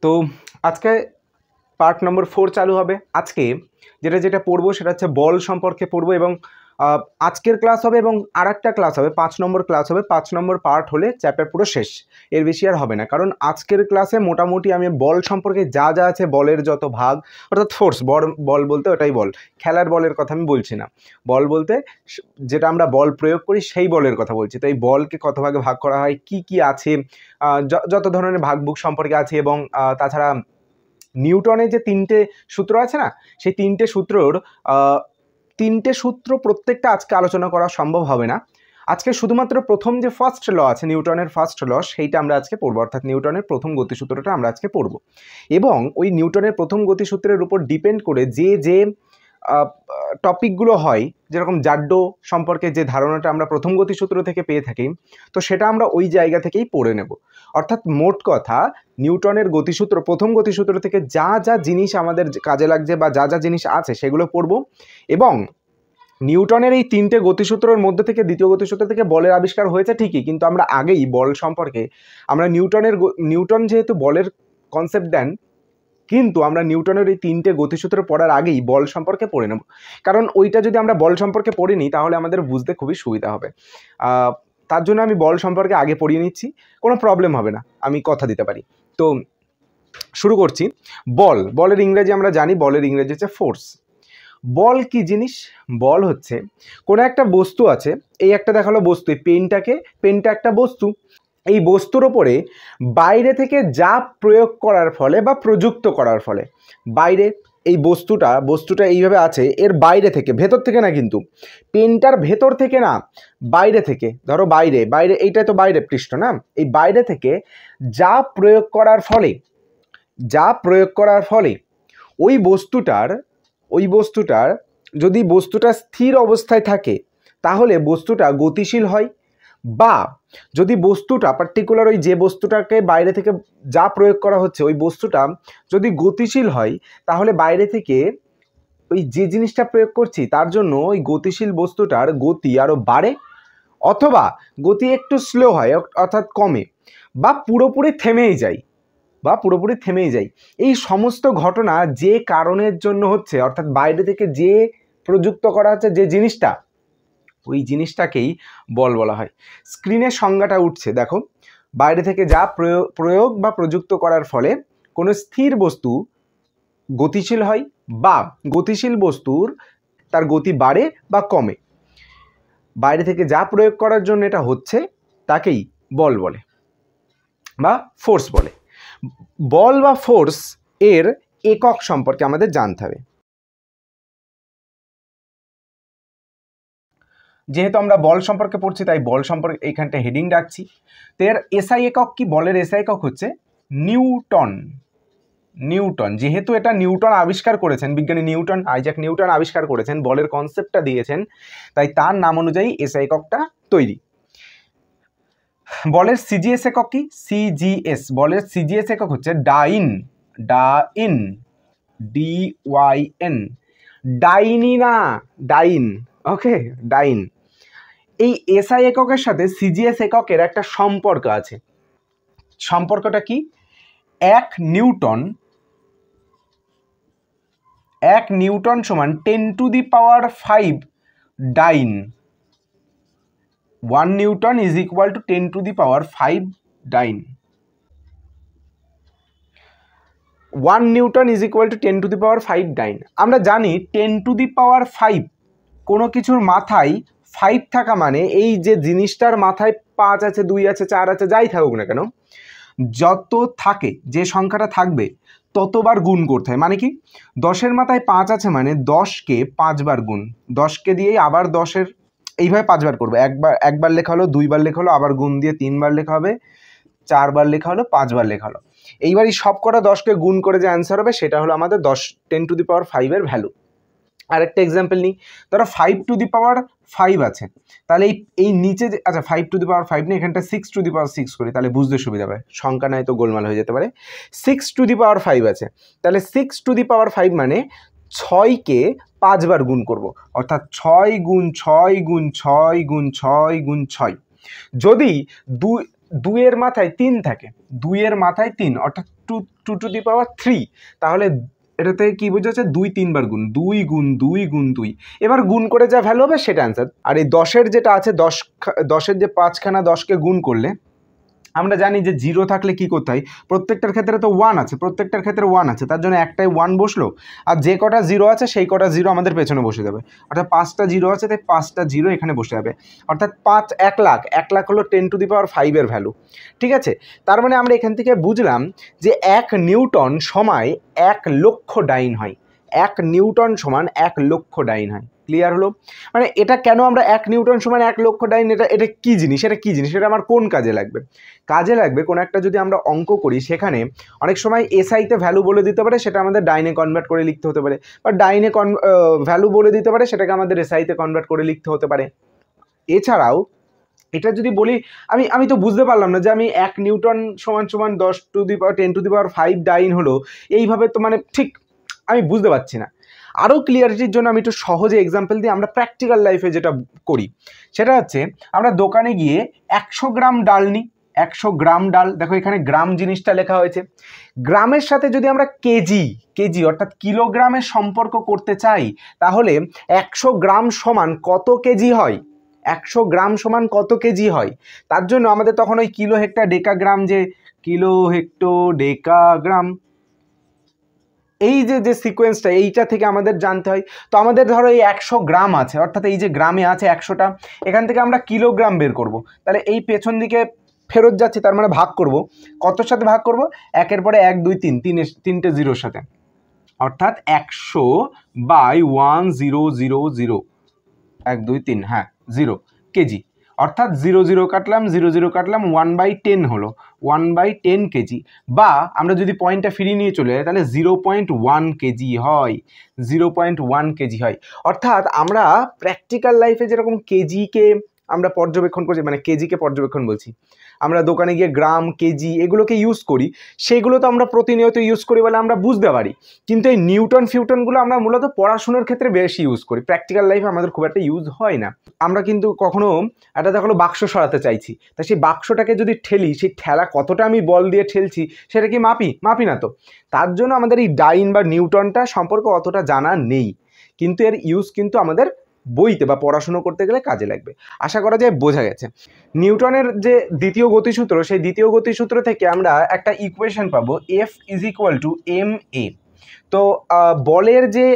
তো আজকে part number 4 চালু হবে। আজকে যেটা পড়বো সেটা হচ্ছে বল সম্পর্কে পড়বো এবং আজকের ক্লাস হবে এবং আরেকটা ক্লাস হবে 5 নম্বর ক্লাস হবে। 5 নম্বর পার্ট হলে চ্যাপ্টার পুরো শেষ, এর বেশি আর হবে না। কারণ আজকের ক্লাসে মোটামুটি আমি বল সম্পর্কে যা যা আছে, বলের যত ভাগ, অর্থাৎ ফোর্স, বল বলতে ওটাই বল, খেলার বলের কথা আমি বলছি না। বল বলতে যেটা আমরা বল প্রয়োগ করি সেই বলের কথা বলছি। তো এই বলকে কত ভাগে ভাগ করা হয়, কি কি আছে, যত ধরনের ভাগভুগ সম্পর্কে আছে এবং তাছাড়া নিউটনের যে 3টে সূত্র আছে না, সেই 3টে সূত্র প্রত্যেকটা আজকে আলোচনা করা সম্ভব হবে না। আজকে শুধুমাত্র প্রথম যে ফার্স্ট ল আছে, নিউটনের ফার্স্ট ল, সেইটা আমরা আজকে পড়বো, অর্থাৎ নিউটনের প্রথম গতিসূত্রটা আমরা আজকে পড়বো। এবং ওই নিউটনের প্রথম গতিসূত্রের উপর ডিপেন্ড করে যে টপিকগুলো হয়, যেরকম জাড্ডো সম্পর্কে যে ধারণাটা আমরা প্রথম গতিসূত্র থেকে পেয়ে থাকি, তো সেটা আমরা ওই জায়গা থেকেই পড়ে নেব। অর্থাৎ মোট কথা নিউটনের গতিসূত্র, প্রথম গতিসূত্র থেকে যা যা জিনিস আমাদের কাজে লাগছে বা যা যা জিনিস আছে সেগুলো পড়ব। এবং নিউটনের এই 3টে গতিসূত্রের মধ্যে থেকে দ্বিতীয় গতিসূত্র থেকে বলের আবিষ্কার হয়েছে ঠিকই, কিন্তু আমরা আগেই বল সম্পর্কে নিউটন যেহেতু বলের কনসেপ্ট দেন, কিন্তু আমরা নিউটনের এই 3টে গতিসূত্র পড়ার আগেই বল সম্পর্কে পড়ে নেব। কারণ ওইটা যদি আমরা বল সম্পর্কে পড়ে নিই তাহলে আমাদের বুঝতে খুবই সুবিধা হবে। তার জন্য আমি বল সম্পর্কে আগে পড়িয়ে নিচ্ছি, কোনো প্রবলেম হবে না, আমি কথা দিতে পারি। তো শুরু করছি। বলের ইংরেজি আমরা জানি, বলের ইংরেজি হচ্ছে ফোর্স। বল কি জিনিস? বল হচ্ছে কোনো একটা বস্তু আছে, এই একটা দেখালো বস্তু, এই পেনটা একটা বস্তু। এই বস্তুর ওপরে বাইরে থেকে যা প্রয়োগ করার ফলে বা প্রযুক্ত করার ফলে, বাইরে এই বস্তুটা এইভাবে আছে, এর বাইরে থেকে, ভেতর থেকে না, কিন্তু পেনটার ভেতর থেকে না, বাইরে থেকে, ধরো বাইরে এইটা তো বাইরে পৃষ্ঠ না, এই বাইরে থেকে যা প্রয়োগ করার ফলে ওই বস্তুটার যদি বস্তুটা স্থির অবস্থায় থাকে তাহলে বস্তুটা গতিশীল হয়। বা যদি বস্তুটা পার্টিকুলার ওই যে বস্তুটাকে বাইরে থেকে যা প্রয়োগ করা হচ্ছে ওই বস্তুটা যদি গতিশীল হয় তাহলে বাইরে থেকে ওই যে জিনিসটা প্রয়োগ করছি তার জন্য ওই গতিশীল বস্তুটার গতি আরও বাড়ে, অথবা গতি একটু স্লো হয় অর্থাৎ কমে, বা পুরোপুরি থেমেই যায়। এই সমস্ত ঘটনা যে কারণের জন্য হচ্ছে, অর্থাৎ বাইরে থেকে যে প্রযুক্ত করা হচ্ছে যে জিনিসটা, ওই জিনিসটাকেই বল বলা হয়। স্ক্রিনের সংজ্ঞাটা উঠছে, দেখো। বাইরে থেকে যা প্রয়োগ বা প্রযুক্ত করার ফলে কোনো স্থির বস্তু গতিশীল হয়, বা গতিশীল বস্তুর তার গতি বাড়ে বা কমে। বাইরে থেকে যা প্রয়োগ করার জন্য এটা হচ্ছে তাকেই বল বলে বা ফোর্স বলে। বল বা ফোর্স এর একক সম্পর্কে আমাদের জানতে হবে। যেহেতু আমরা বল সম্পর্কে পড়ছি তাই বল সম্পর্কে এইখানটা হেডিং রাখছি। তো এর এসআই একক কি? বলের এসআই একক হচ্ছে নিউটন। যেহেতু এটা নিউটন আবিষ্কার করেছেন, বিজ্ঞানী আইজ্যাক নিউটন আবিষ্কার করেছেন, বলের কনসেপ্টটা দিয়েছেন, তাই তার নাম অনুযায়ী এসআই এককটা তৈরি। বলের সিজিএস একক কি? বলের সিজিএস একক হচ্ছে ডাইন। DYN, ডাইনি না, ডাইন। ওকে, ডাইন। এই এসআই এককের সাথে সিজিএস এককের একটা সম্পর্ক আছে। সম্পর্কটা কি? 1 নিউটন সমান 10⁵ dyne. 1 newton is equal to 10⁵ dyne. 1 newton is equal to 10⁵ dyne. আমরা জানি 10⁵ কোনো কিছুর মাথায় 5 থাকা মানে এই যে জিনিসটার মাথায় 5 আছে, 2 আছে, 4 আছে, যাই থাকুক না কেন, যত থাকে যে সংখ্যাটা থাকবে ততবার গুণ করতে হয়। মানে কি? 10-এর মাথায় 5 আছে মানে 10কে 5 বার গুণ, 10কে দিয়েই আবার 10-এর এইভাবে 5 বার করবে। একবার লেখা হলো, 2 বার লেখা হলো, আবার গুণ দিয়ে 3 বার লেখা হবে, 4 বার লেখা হলো, 5 বার লেখা হলো। এইবার এই সব কটা 10কে গুণ করে যে অ্যান্সার হবে সেটা হলো আমাদের 10⁵ এর ভ্যালু। আরেকটা এক্সাম্পল নিই, ধরো 5⁵ আছে, তাহলে এই নিচে যে, আচ্ছা 5⁵ নেই, এখানটা 6�6 করি, তাহলে বুঝতে সুবিধা হবে, সংখ্যা নয় তো গোলমাল হয়ে যেতে পারে। 6⁵ আছে, তাহলে 6⁵ মানে 6কে 5 বার গুণ করব, অর্থাৎ 6 × 6 × 6 × 6 × 6। যদি 2 এর মাথায় 3 থাকে, 2 এর মাথায় 3 অর্থাৎ 2 টু দি পাওয়ার 3, তাহলে এটা থেকে কী বোঝাচ্ছে 2 3 বার গুণ, 2 গুণ 2 গুণ 2, এবার গুণ করে যা ভ্যালু হবে সেটা অ্যান্সার। আর এই 10-এর যেটা আছে 10-এর যে 5খানা 10কে গুণ করলে আমরা জানি যে 0 থাকলে কি করতে হয়, প্রত্যেকটার ক্ষেত্রে তো 1 আছে, প্রত্যেকটার ক্ষেত্রে 1 আছে, তার জন্য একটাই 1 বসলো, আর যে কটা 0 আছে সেই কটা 0 আমাদের পেছনে বসে যাবে, অর্থাৎ 5টা 0 আছে তাই 5টা 0 এখানে বসে যাবে, অর্থাৎ 1 লাখ, 1 লাখ হলো 10 টু দি পাওয়ার 5 এর ভ্যালু। ঠিক আছে, তার মানে আমরা এখান থেকে বুঝলাম যে 1 নিউটন সমান 1 লক্ষ ডাইন হয়, 1 নিউটন সমান 1 লক্ষ ডাইন হয়। ক্লিয়ার হলো? মানে এটা কেন আমরা 1 নিউটন সমান 1 লক্ষ ডাইন, এটা কী জিনিস, এটা কী জিনিস, এটা আমার কোন কাজে লাগবে? কাজে লাগবে কোনো একটা যদি আমরা অঙ্ক করি সেখানে অনেক সময় এসআইতে ভ্যালু বলে দিতে পারে, সেটা আমাদের ডাইনে কনভার্ট করে লিখতে হতে পারে, বা ডাইনে ভ্যালু বলে দিতে পারে, সেটাকে আমাদের এসআইতে কনভার্ট করে লিখতে হতে পারে। এছাড়াও এটা যদি বলি আমি তো বুঝতে পারলাম না যে আমি 1 নিউটন সমান সমান 10 to the power 10 to the পাওয়ার 5 ডাইন হলো, এইভাবে তো মানে ঠিক আমি বুঝতে পারছি না। আরও ক্লিয়ারিটির জন্য আমি একটু সহজে এক্সাম্পল দিয়ে আমরা প্র্যাকটিক্যাল লাইফে যেটা করি সেটা হচ্ছে, আমরা দোকানে গিয়ে 100 গ্রাম ডাল নিই, 100 গ্রাম ডাল, দেখো এখানে গ্রাম জিনিসটা লেখা হয়েছে, গ্রামের সাথে যদি আমরা কেজি অর্থাৎ কিলোগ্রামের সম্পর্ক করতে চাই, তাহলে 100 গ্রাম সমান কত কেজি হয়, 100 গ্রাম সমান কত কেজি হয়, তার জন্য আমাদের তখন ওই কিলো হেক্টর ডেকাগ্রাম, যে কিলো হেক্টো ডেকাগ্রাম, এই যে সিকোয়েন্সটা এইটা থেকে আমাদের জানতে হয়। তো আমাদের ধরো এই 100 গ্রাম আছে, অর্থাৎ এই যে গ্রামে আছে 100টা, এখান থেকে আমরা কিলোগ্রাম বের করব, তাহলে এই পেছন দিকে ফেরত যাচ্ছে, তার মানে ভাগ করব, কতর সাথে ভাগ করব, 1-এর পরে 1 2 3 তিনটে জিরোর সাথে, অর্থাৎ 100 বাই 1000, 1 2 3, হ্যাঁ 0 কেজি, অর্থাৎ 0 0 কাটলাম, 0 0 কাটলাম, 1/10 হলো, 1/10 কেজি, বা আমরা যদি পয়েন্টটা ফিরিয়ে নিয়ে চলে যাই তাহলে 0.1 কেজি হয়, 0.1 কেজি হয়। অর্থাৎ আমরা প্র্যাকটিক্যাল লাইফে যেরকম কেজিকে আমরা পর্যবেক্ষণ করছি, মানে কেজিকে পর্যবেক্ষণ বলছি, আমরা দোকানে গিয়ে গ্রাম কেজি এগুলোকে ইউজ করি, সেগুলো তো আমরা প্রতিনিয়ত ইউজ করি বলে আমরা বুঝতে পারি, কিন্তু এই নিউটন ফিউটনগুলো আমরা মূলত পড়াশোনার ক্ষেত্রে বেশি ইউজ করি, প্র্যাকটিক্যাল লাইফে আমাদের খুব একটা ইউজ হয় না। আমরা কিন্তু কখনো একটা দেখো বাক্স সরাতে চাইছি, তা সেই বাক্সটাকে যদি ঠেলি, সেই ঠেলা কতটা আমি বল দিয়ে ঠেলছি সেটা কি মাপি না তো, তার জন্য আমাদের এই ডাইন বা নিউটনটা সম্পর্কে অতটা জানা নেই, কিন্তু এর ইউজ কিন্তু আমাদের বইতে বা পড়াশুনো করতে গেলে কাজে লাগবে। আশা করা যায় বোঝা গেছে। নিউটনের যে দ্বিতীয় গতিসূত্র, সেই দ্বিতীয় গতিসূত্র থেকে আমরা একটা ইকুয়েশন পাবো, F = ma। তো বলের যে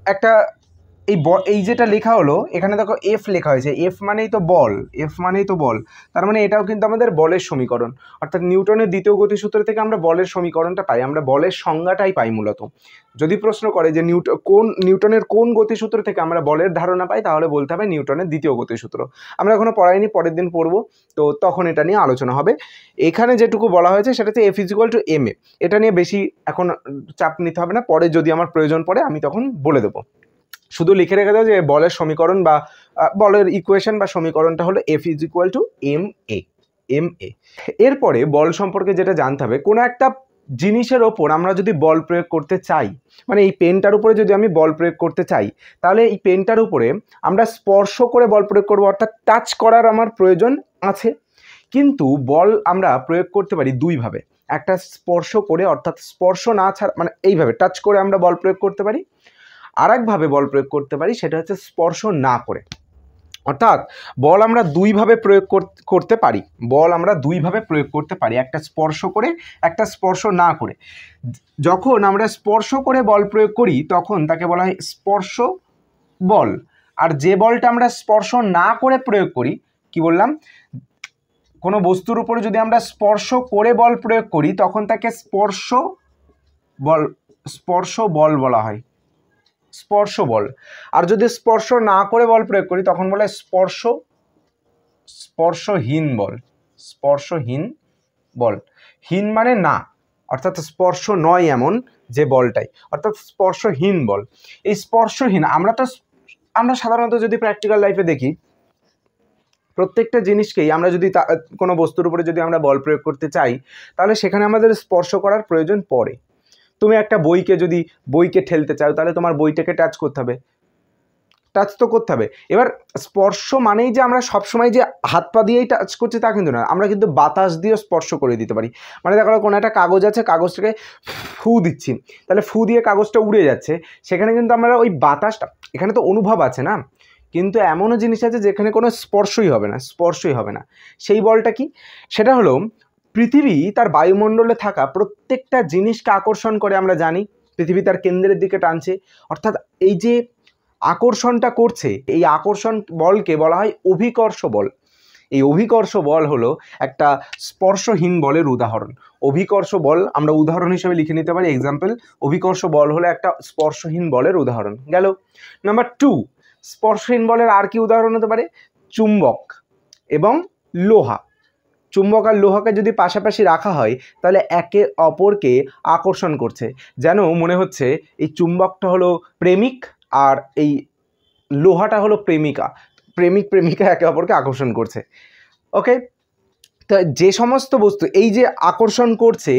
একটা এই যেটা লেখা হলো এখানে দেখো এফ লেখা হয়েছে, এফ মানেই তো বল, তার মানে এটাও কিন্তু আমাদের বলের সমীকরণ, অর্থাৎ নিউটনের দ্বিতীয় গতিসূত্র থেকে আমরা বলের সমীকরণটা পাই, আমরা বলের সংজ্ঞাটাই পাই মূলত। যদি প্রশ্ন করে যে নিউটনের কোন গতিসূত্র থেকে আমরা বলের ধারণা পাই, তাহলে বলতে হবে নিউটনের দ্বিতীয় গতিসূত্র। আমরা এখনো পড়াইনি, পরের দিন পড়বো, তো তখন এটা নিয়ে আলোচনা হবে। এখানে যেটুকু বলা হয়েছে সেটাতে F = ma, এটা নিয়ে বেশি এখন চাপ নিতে হবে না, পরে যদি আমার প্রয়োজন পড়ে আমি তখন বলে দেবো। শুধু লিখে রেখে দাও যে বলের সমীকরণ বা বলের ইকুয়েশন বা সমীকরণটা হলো F = ma। এরপরে বল সম্পর্কে যেটা জানতে হবে, কোনো একটা জিনিসের ওপর আমরা যদি বল প্রয়োগ করতে চাই, মানে এই পেনটার উপরে যদি আমি বল প্রয়োগ করতে চাই, তাহলে এই পেনটার উপরে আমরা স্পর্শ করে বল প্রয়োগ করব, অর্থাৎ টাচ করার আমার প্রয়োজন আছে। কিন্তু বল আমরা প্রয়োগ করতে পারি দুইভাবে, একটা স্পর্শ করে, অর্থাৎ স্পর্শ না ছাড়া, মানে এইভাবে টাচ করে আমরা বল প্রয়োগ করতে পারি, আর একভাবে বল প্রয়োগ করতে পারি, সেটা হচ্ছে স্পর্শ না করে। অর্থাৎ বল আমরা দুইভাবে প্রয়োগ করতে পারি, একটা স্পর্শ করে, একটা স্পর্শ না করে। যখন আমরা স্পর্শ করে বল প্রয়োগ করি তখন তাকে বলা হয় স্পর্শ বল, আর যে বলটা আমরা স্পর্শ না করে প্রয়োগ করি, কি বললাম, কোনো বস্তুর উপরে যদি আমরা স্পর্শ করে বল প্রয়োগ করি তখন তাকে স্পর্শ বল বলা হয়, স্পর্শ বল। আর যদি স্পর্শ না করে বল প্রয়োগ করি তখন বলে স্পর্শহীন বল। হীন মানে না, অর্থাৎ স্পর্শ নয় এমন যে বলটাই, অর্থাৎ স্পর্শহীন বল। এই স্পর্শহীন আমরা সাধারণত যদি প্র্যাকটিক্যাল লাইফে দেখি, প্রত্যেকটা জিনিসকেই আমরা যদি কোনো বস্তুর উপরে যদি আমরা বল প্রয়োগ করতে চাই, তাহলে সেখানে আমাদের স্পর্শ করার প্রয়োজন পড়ে। তুমি একটা বইকে ঠেলতে চাও, তাহলে তোমার বইটাকে টাচ করতে হবে, টাচ তো করতে হবে। এবার স্পর্শ মানেই যে আমরা সবসময় যে হাত পা দিয়েই টাচ করছি তা কিন্তু না, আমরা কিন্তু বাতাস দিয়েও স্পর্শ করে দিতে পারি। মানে দেখো কোনো একটা কাগজ আছে, কাগজটাকে ফু দিচ্ছি, তাহলে ফু দিয়ে কাগজটা উড়ে যাচ্ছে, সেখানে কিন্তু আমরা ওই বাতাসটা, এখানে তো অনুভব আছে না, কিন্তু এমনও জিনিস আছে যেখানে কোনো স্পর্শই হবে না, স্পর্শই হবে না। সেই বলটা কি? সেটা হলো পৃথিবী তার বায়ুমণ্ডলে থাকা প্রত্যেকটা জিনিসকে আকর্ষণ করে, আমরা জানি পৃথিবী তার কেন্দ্রের দিকে টানছে, অর্থাৎ এই যে আকর্ষণটা করছে, এই আকর্ষণ বলকে বলা হয় অভিকর্ষ বল। এই অভিকর্ষ বল হলো একটা স্পর্শহীন বলের উদাহরণ। অভিকর্ষ বল আমরা উদাহরণ হিসেবে লিখে নিতে পারি, এক্সাম্পল, অভিকর্ষ বল হলো একটা স্পর্শহীন বলের উদাহরণ। গেল নাম্বার 2, স্পর্শহীন বলের আর কি উদাহরণ হতে পারে? চুম্বক এবং লোহা। চুম্বক আর লোহাকে যদি পাশাপাশি রাখা হয় তাহলে একে অপরকে আকর্ষণ করছে, যেন মনে হচ্ছে এই চুম্বকটা হলো প্রেমিক আর এই লোহাটা হলো প্রেমিকা, প্রেমিক প্রেমিকা একে অপরকে আকর্ষণ করছে। ওকে, তো যে সমস্ত বস্তু এই যে আকর্ষণ করছে,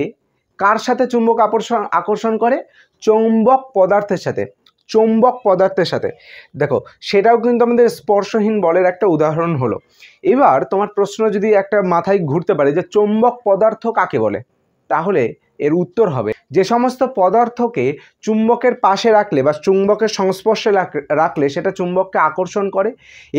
কার সাথে চুম্বক আকর্ষণ করে? চৌম্বক পদার্থের সাথে, চৌম্বক পদার্থের সাথে। দেখো সেটাও কিন্তু আমাদের স্পর্শহীন বলের একটা উদাহরণ হলো। এবার তোমার প্রশ্ন যদি একটা মাথায় ঘুরতে পারে যে চৌম্বক পদার্থ কাকে বলে, তাহলে এর উত্তর হবে যে সমস্ত পদার্থকে চুম্বকের পাশে রাখলে বা চুম্বকের সংস্পর্শে রাখলে সেটা চুম্বককে আকর্ষণ করে,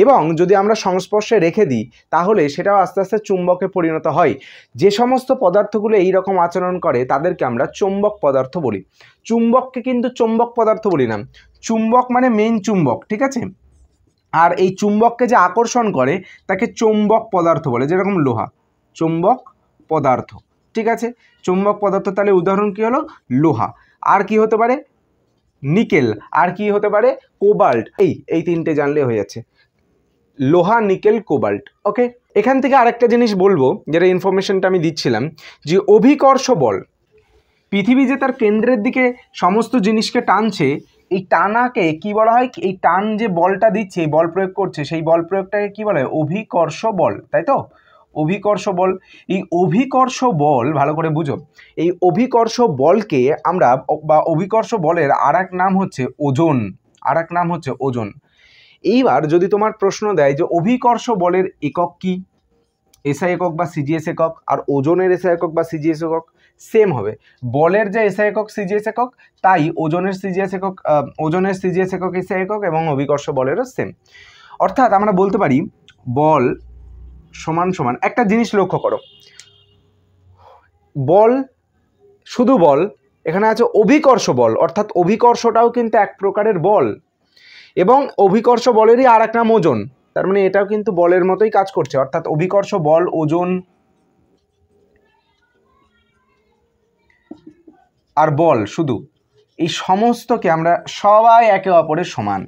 এবং যদি আমরা সংস্পর্শে রেখে দিই তাহলে সেটাও আস্তে আস্তে চুম্বকে পরিণত হয়। যে সমস্ত পদার্থগুলো এই রকম আচরণ করে তাদেরকে আমরা চৌম্বক পদার্থ বলি। চুম্বককে কিন্তু চৌম্বক পদার্থ বলি না, চুম্বক মানে মেইন চুম্বক, ঠিক আছে? আর এই চুম্বককে যে আকর্ষণ করে তাকে চৌম্বক পদার্থ বলে, যেরকম লোহা চৌম্বক পদার্থ, ঠিক আছে? চৌম্বক পদার্থ, তাহলে উদাহরণ কি হলো? লোহা। আর কি হতে পারে? নিকেল। আর কি হতে পারে? কোবাল্ট। এই তিনটে জানলে হয়ে যাচ্ছে, লোহা, নিকেল, কোবাল্ট। ওকে, এখান থেকে আরেকটা জিনিস বলবো, যেটা ইনফরমেশনটা আমি দিচ্ছিলাম, যে অভিকর্ষ বল, পৃথিবী যে তার কেন্দ্রের দিকে সমস্ত জিনিসকে টানছে, এই টানাকে কি বলা হয়? এই টান যে বলটা দিচ্ছে, বল প্রয়োগ করছে, সেই বল প্রয়োগটাকে কি বলা হয়? অভিকর্ষ বল, তাই তো? অভিকর্ষ বল। এই অভিকর্ষ বল ভালো করে বুঝো, এই অভিকর্ষ বলকে আমরা, বা অভিকর্ষ বলের আর এক নাম হচ্ছে ওজন, আর এক নাম হচ্ছে ওজন। এইবার যদি তোমার প্রশ্ন দেয় যে অভিকর্ষ বলের একক কি, এসআই একক বা সিজিএস একক, আর ওজনের এসআই একক বা সিজিএস একক সেম হবে। বলের যে এসআই একক সিজিএস একক, তাই ওজনের সিজিএস একক, ওজনের সিজিএস একক এসআই একক, এবং অভিকর্ষ বলেরও সেম। অর্থাৎ আমরা বলতে পারি বল সমান সমান, একটা জিনিস লক্ষ্য করো, বল শুধু বল, এখানে আছে অভিকর্ষ বল, অর্থাৎ অভিকর্ষটাও কিন্তু এক প্রকারের বল, এবং অভিকর্ষ বলেরই আর এক নাম ওজন, তার মানে এটাও কিন্তু বলের মতোই কাজ করছে। অর্থাৎ অভিকর্ষ বল, ওজন আর বল শুধু, এই সমস্তকে আমরা সবাই একে অপরের সমান,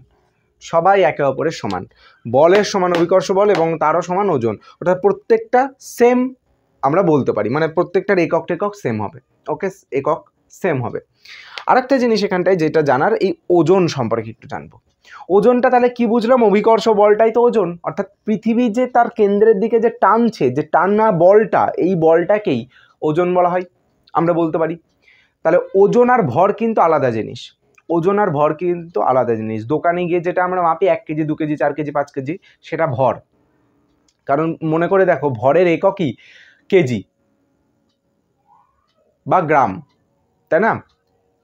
সবাই একে অপরের সমান, বলের সমান অভিকর্ষ বল এবং তারও সমান ওজন, অর্থাৎ প্রত্যেকটা সেম আমরা বলতে পারি, মানে প্রত্যেকটার একক টেকক সেম হবে। ওকে, একক সেম হবে। আরেকটা জিনিস এখানটায় যেটা জানার, এই ওজন সম্পর্কে একটু জানবো। ওজনটা তাহলে কি বুঝলাম? অভিকর্ষ বলটাই তো ওজন, অর্থাৎ পৃথিবী যে তার কেন্দ্রের দিকে যে টানছে, যে টানা বলটা, এই বলটাকেই ওজন বলা হয়, আমরা বলতে পারি। তাহলে ওজন আর ভর কিন্তু আলাদা জিনিস, ওজন আর ভর কিন্তু আলাদা জিনিস। দোকানে গিয়ে যেটা আমরা মাপি 1 কেজি 2 কেজি 4 কেজি 5 কেজি, সেটা ভর, কারণ মনে করে দেখো ভরের এককই কেজি বা গ্রাম, তাই না?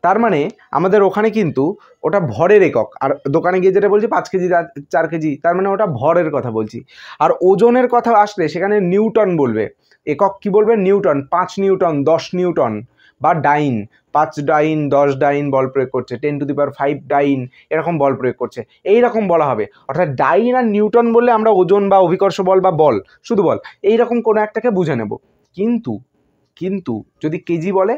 তার মানে আমাদের ওখানে কিন্তু ওটা ভরের একক, আর দোকানে গিয়ে যেটা বলছি 5 কেজি 4 কেজি, তার মানে ওটা ভরের কথা বলছি। আর ওজনের কথা আসলে সেখানে নিউটন বলবে, একক কি বলবে? নিউটন, 5 নিউটন 10 নিউটন, বা ডাইন, 5 ডাইন 10 ডাইন বল প্রয়োগ করছে, 10⁵ ডাইন এরকম বল প্রয়োগ করছে, এইরকম বলা হবে। অর্থাৎ ডাইন আর নিউটন বললে আমরা ওজন বা অভিকর্ষ বল বা বল, শুধু বল, এইরকম কোনো একটাকে বুঝে নেব। কিন্তু যদি কেজি বলে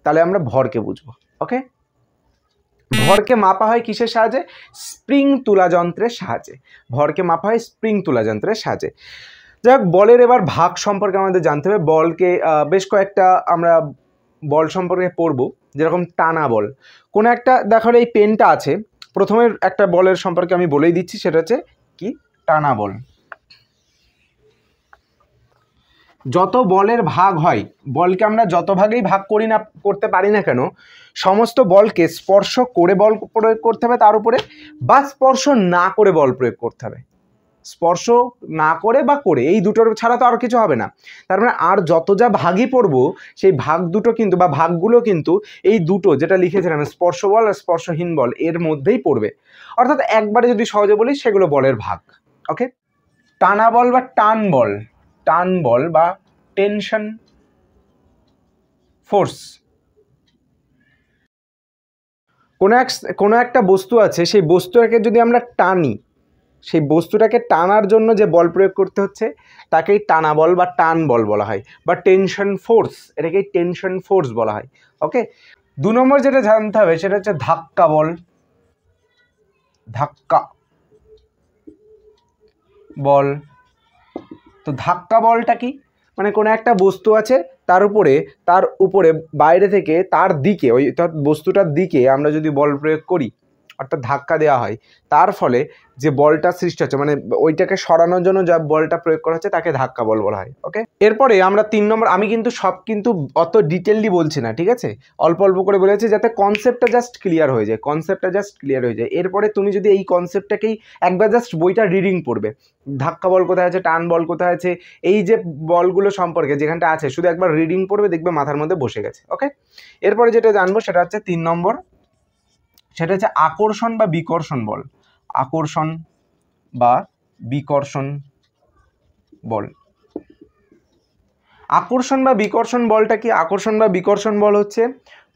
তাহলে আমরা ভরকে বুঝবো। ওকে, ভরকে মাপা হয় কিসের সাহায্যে? স্প্রিং তুলা যন্ত্রের সাহায্যে। ভরকে মাপা হয় স্প্রিং তুলা যন্ত্রের সাহায্যে। যাই হোক, বলের এবার ভাগ সম্পর্কে আমাদের জানতে হবে। বলকে বেশ কয়েকটা আমরা বল সম্পর্কে পড়বো, যেরকম টানা বল। কোনো একটা দেখো এই পেনটা আছে, প্রথমে একটা বলের সম্পর্কে আমি বলেই দিচ্ছি, সেটা হচ্ছে কি? টানা বল। যত বলের ভাগ হয়, বলকে আমরা যত ভাগেই ভাগ করতে পারি না কেন, সমস্ত বলকে স্পর্শ করে বল প্রয়োগ করতে হবে তার উপরে, বা স্পর্শ না করে বল প্রয়োগ করতে হবে। স্পর্শ না করে বা করে, এই দুটোর ছাড়া তো আর কিছু হবে না। তার মানে আর যত যা ভাগই পড়বো সেই ভাগ দুটো কিন্তু বা ভাগগুলো কিন্তু এই দুটো যেটা লিখেছিলাম স্পর্শ বল আর স্পর্শহীন বল এর মধ্যেই পড়বে। অর্থাৎ একবারে যদি সহজে বলি সেগুলো বলের ভাগ। ওকে, টানা বল বা টান বল বা টেনশন ফোর্স। কোনো একটা বস্তু আছে, সেই বস্তুটাকে যদি আমরা টানি, সেই বস্তুটাকে টানার জন্য যে বল প্রয়োগ করতে হচ্ছে তাকেই টানা বল বা টান বল বলা হয়, বা টেনশন ফোর্স, এটাকেই টেনশন ফোর্স বলা হয়। ওকে, 2 নম্বর যেটা জানতে হবে সেটা হচ্ছে ধাক্কা বল। ধাক্কা বল, তো ধাক্কা বলটা কি? মানে কোনো একটা বস্তু আছে, তার উপরে বাইরে থেকে তার দিকে, ওই বস্তুটার দিকে আমরা যদি বল প্রয়োগ করি, অর্থাৎ ধাক্কা দেওয়া হয়, তার ফলে যে বলটা সৃষ্টি হচ্ছে, মানে ওইটাকে সরানোর জন্য যা বলটা প্রয়োগ করা হচ্ছে তাকে ধাক্কা বল বলা হয়। ওকে, এরপরে আমরা 3 নম্বর, আমি কিন্তু অত ডিটেললি বলছি না, ঠিক আছে, অল্প অল্প করে বলেছি যাতে কনসেপ্টটা জাস্ট ক্লিয়ার হয়ে যায়। এরপরে তুমি যদি এই কনসেপ্টটাকেই একবার জাস্ট বইটা রিডিং পড়বে, ধাক্কা বল কোথায় আছে, টান বল কোথায় আছে, এই যে বলগুলো সম্পর্কে যেখানটা আছে শুধু একবার রিডিং পড়বে, দেখবে মাথার মধ্যে বসে গেছে। ওকে, এরপরে যেটা জানবো সেটা হচ্ছে 3 নম্বর, সেটা হচ্ছে আকর্ষণ বা বিকর্ষণ বল। আকর্ষণ বা বিকর্ষণ বল। আকর্ষণ বা বিকর্ষণ বলটা কি? আকর্ষণ বা বিকর্ষণ বল হচ্ছে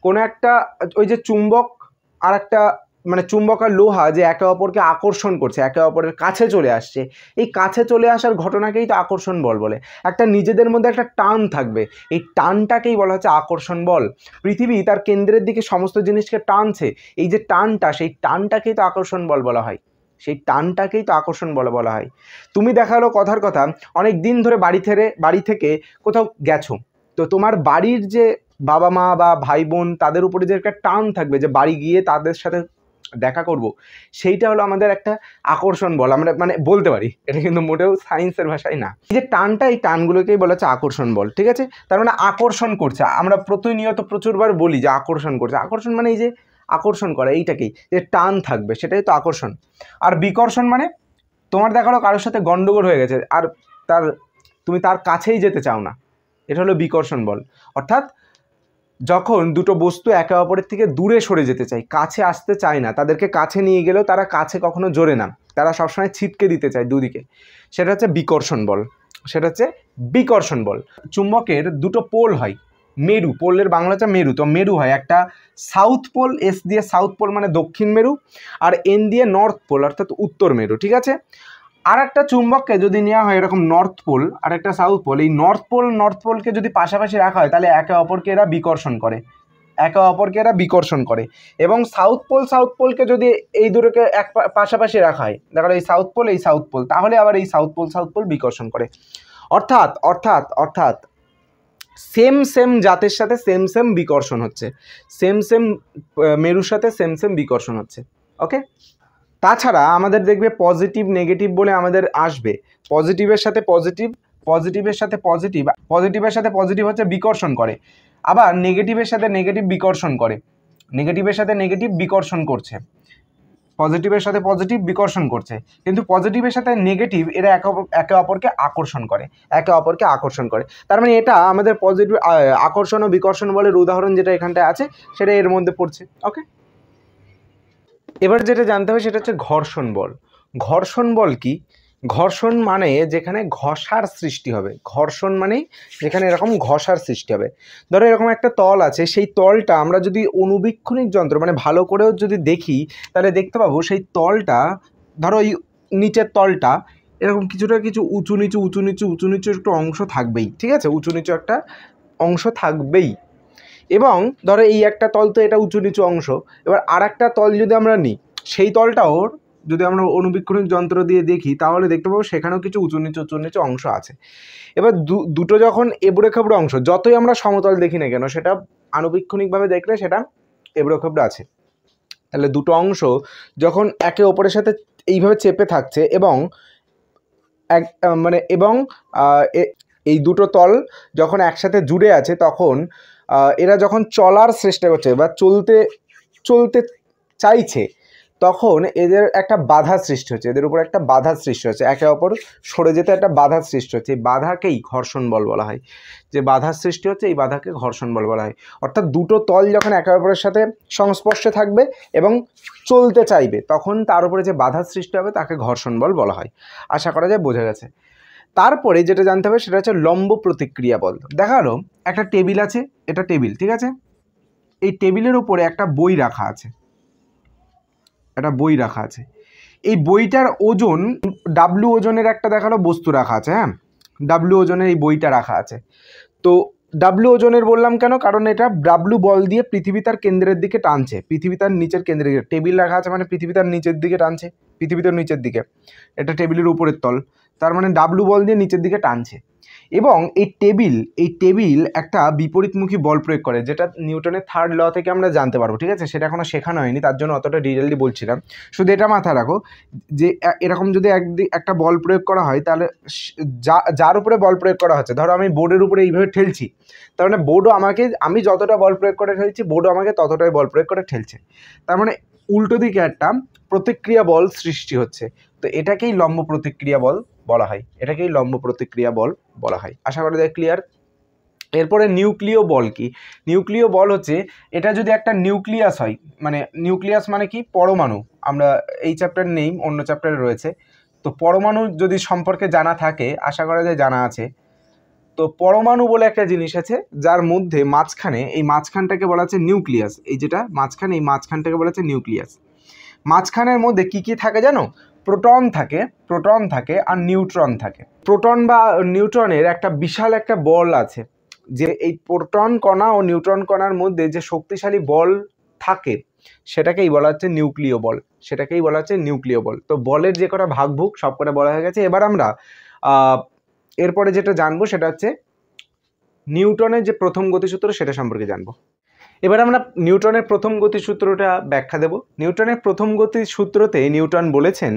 কোনো একটা, ওই যে চুম্বক আর একটা, মানে চুম্বক আর লোহা যে একে অপরকে আকর্ষণ করছে, একে অপরের কাছে চলে আসছে, এই কাছে চলে আসার ঘটনাকেই তো আকর্ষণ বল বলে। একটা নিজেদের মধ্যে একটা টান থাকবে, এই টানটাকেই বলা হচ্ছে আকর্ষণ বল। পৃথিবী তার কেন্দ্রের দিকে সমস্ত জিনিসকে টানছে, এই যে টানটা, সেই টানটাকেই তো আকর্ষণ বল বলা হয়। তুমি দেখালো কথার কথা, অনেক দিন ধরে বাড়ি থেকে কোথাও গেছো, তো তোমার বাড়ির যে বাবা মা বা ভাই বোন তাদের উপরে যে একটা টান থাকবে যে বাড়ি গিয়ে তাদের সাথে দেখা করব, সেইটা হলো আমাদের একটা আকর্ষণ বল, আমরা মানে বলতে পারি। এটা কিন্তু মোটেও সায়েন্সের ভাষায় না। এই যে টানটা, এই টানগুলোকেই বলা হচ্ছে আকর্ষণ বল, ঠিক আছে। তার মানে আকর্ষণ করছে, আমরা প্রতিনিয়ত প্রচুরবার বলি যে আকর্ষণ করছে। আকর্ষণ মানে এই যে আকর্ষণ করা, এইটাকেই যে টান থাকবে সেটাই তো আকর্ষণ। আর বিকর্ষণ মানে তোমার দেখালো কারোর সাথে গন্ডগোল হয়ে গেছে আর তুমি তার কাছেই যেতে চাও না, এটা হলো বিকর্ষণ বল। অর্থাৎ যখন দুটো বস্তু একে অপরের থেকে দূরে সরে যেতে চায়, কাছে আসতে চায় না, তাদেরকে কাছে নিয়ে গেলেও তারা কাছে কখনো জোরে না, তারা সবসময় ছিটকে দিতে চায় দুদিকে, সেটা হচ্ছে বিকর্ষণ বল। চুম্বকের দুটো পোল হয়, মেরু, পোলের বাংলা হচ্ছে মেরু, তো মেরু হয় একটা সাউথ পোল, এস দিয়ে সাউথ পোল মানে দক্ষিণ মেরু, আর এন দিয়ে নর্থ পোল অর্থাৎ উত্তর মেরু, ঠিক আছে। আর একটা চুম্বককে যদি নেওয়া হয় এরকম নর্থ পোল আর একটা সাউথ পোল, এই নর্থ পোলকে যদি পাশাপাশি রাখা হয় তাহলে একে অপরকে এরা বিকর্ষণ করে, এবং সাউথ পোলকে যদি এই দুটোকে পাশাপাশি রাখা হয়, দেখো এই সাউথ পোল, তাহলে আবার এই সাউথ পোল বিকর্ষণ করে। অর্থাৎ সেম জাতের সাথে সেম বিকর্ষণ হচ্ছে, সেম মেরুর সাথে সেম বিকর্ষণ হচ্ছে। ওকে, তাছাড়া আমাদের দেখবে পজিটিভ নেগেটিভ বলে আমাদের আসবে, পজিটিভের সাথে পজিটিভ হচ্ছে বিকর্ষণ করে, আবার নেগেটিভের সাথে নেগেটিভ বিকর্ষণ করে, পজিটিভের সাথে পজিটিভ বিকর্ষণ করছে, কিন্তু পজিটিভের সাথে নেগেটিভ এরা একে অপরকে আকর্ষণ করে। তার মানে এটা আমাদের পজিটিভ আকর্ষণ ও বিকর্ষণ বলের উদাহরণ যেটা এখানটায় আছে সেটা এর মধ্যে পড়ছে। ওকে, এবার যেটা জানতে হবে সেটা হচ্ছে ঘর্ষণ বল। ঘর্ষণ বল কি? ঘর্ষণ মানে যেখানে ঘষার সৃষ্টি হবে, এরকম ঘষার সৃষ্টি হবে। ধরো এরকম একটা তল আছে, সেই তলটা আমরা যদি অনুবীক্ষণিক যন্ত্র মানে ভালো করেও যদি দেখি তাহলে দেখতে পাবো সেই তলটা, ধরো এই নিচের তলটা এরকম কিছু উঁচু নিচু একটু অংশ থাকবেই, ঠিক আছে, উঁচু নিচু একটা অংশ থাকবেই। এবং ধরো এই একটা তল তো এটা উঁচু নিচু অংশ, এবার আর একটা তল যদি আমরা নিই, সেই তলটাও যদি আমরা অনুবীক্ষণিক যন্ত্র দিয়ে দেখি তাহলে দেখতে পাবো সেখানেও কিছু উঁচু নিচু অংশ আছে। এবার দুটো যখন এবড়ো খেবড়ো অংশ, যতই আমরা সমতল দেখি না কেন সেটা আনুবীক্ষণিকভাবে দেখলে সেটা এবড়ো খেবড়ো আছে, তাহলে দুটো অংশ যখন একে অপরের সাথে এইভাবে চেপে থাকছে এবং এই দুটো তল যখন একসাথে জুড়ে আছে তখন এরা যখন চলার চেষ্টা করছে বা চলতে চাইছে, তখন এদের একটা বাধা সৃষ্টি হচ্ছে, এদের উপর একটা বাধা সৃষ্টি হচ্ছে, একে অপর সরে যেতে একটা বাধা সৃষ্টি হচ্ছে। এই বাধাকেই ঘর্ষণ বল বলা হয়। যে বাধার সৃষ্টি হচ্ছে এই বাধাকে ঘর্ষণ বল বলা হয়। অর্থাৎ দুটো তল যখন একে অপরের সাথে সংস্পর্শে থাকবে এবং চলতে চাইবে, তখন তার উপরে যে বাধার সৃষ্টি হবে তাকে ঘর্ষণ বল বলা হয়। আশা করা যায় বোঝা গেছে। তারপরে যেটা জানতে হবে সেটা হচ্ছে লম্ব প্রতিক্রিয়া বল। দেখা গেলো একটা টেবিল আছে, এটা টেবিল, ঠিক আছে। এই টেবিলের উপরে একটা বই রাখা আছে, একটা বই রাখা আছে। এই বইটার ওজন ডাব্লু ওজনের একটা দেখালো বস্তু রাখা আছে, হ্যাঁ, ডাব্লু ওজনের এই বইটা রাখা আছে। তো ডাব্লু ওজনের বললাম কেন, কারণ এটা ডাব্লু বল দিয়ে পৃথিবী তার কেন্দ্রের দিকে টানছে, পৃথিবী তার নিচের কেন্দ্রের দিকে। টেবিল রাখা আছে মানে পৃথিবী তার নিচের দিকে টানছে, পৃথিবী তার নিচের দিকে, এটা টেবিলের উপরের তল, তার মানে ডাব্লু বল দিয়ে নিচের দিকে টানছে। এবং এই টেবিল একটা বিপরীতমুখী বল প্রয়োগ করে, যেটা নিউটনের থার্ড ল থেকে আমরা জানতে পারবো, ঠিক আছে। সেটা এখনো শেখানো হয়নি, তার জন্য অতটা ডিটেইলি বলছিলাম। শুধু এটা মাথায় রাখো যে এরকম যদি একটা বল প্রয়োগ করা হয়, তাহলে যার উপরে বল প্রয়োগ করা হচ্ছে, ধরো আমি বোর্ডের উপরে এইভাবে ঠেলছি, তার মানে বোর্ডও আমাকে, আমি যতটা বল প্রয়োগ করে ঠেলছি, বোর্ডও আমাকে ততটাই বল প্রয়োগ করে ঠেলছে। তার মানে উল্টো দিকে একটা প্রতিক্রিয়া বল সৃষ্টি হচ্ছে। তো এটাকেই লম্ব প্রতিক্রিয়া বল বলা হয়, এটাকেই লম্ব প্রতিক্রিয়া বল বলা হয়। আশা করা যায় ক্লিয়ার। এরপরে নিউক্লিয় বল কি? নিউক্লিয় বল হচ্ছে, এটা যদি একটা নিউক্লিয়াস হয়, মানে নিউক্লিয়াস মানে কি, পরমাণু। আমরা এই চ্যাপ্টার নেই, অন্য চ্যাপ্টারে রয়েছে। তো পরমাণু যদি সম্পর্কে জানা থাকে, আশা করা যায় জানা আছে। তো পরমাণু বলে একটা জিনিস আছে, যার মধ্যে মাঝখানে, এই মাঝখানটাকে বলা হচ্ছে নিউক্লিয়াস। এই যেটা মাঝখানে, এই মাঝখানটাকে বলা হচ্ছে নিউক্লিয়াস। মাঝখানের মধ্যে কি কি থাকে জানো? প্রোটন থাকে আর নিউট্রন থাকে। প্রোটন বা নিউট্রনের একটা বিশাল একটা বল আছে, যে এই প্রোটন কণা ও নিউট্রন কণার মধ্যে যে শক্তিশালী বল থাকে সেটাকেই বলা হচ্ছে নিউক্লিয় বল, সেটাকেই বলা হচ্ছে নিউক্লিয় বল। তো বলের যে কটা ভাগভুগ সব কটা বলা হয়ে গেছে। এবার আমরা এরপরে যেটা জানবো সেটা হচ্ছে নিউটনের যে প্রথম গতিসূত্র সেটা সম্পর্কে জানবো। এবার আমরা নিউটনের প্রথম গতিসূত্রটা ব্যাখ্যা দেব। নিউটনের প্রথম গতিসূত্রতে নিউটন বলেছেন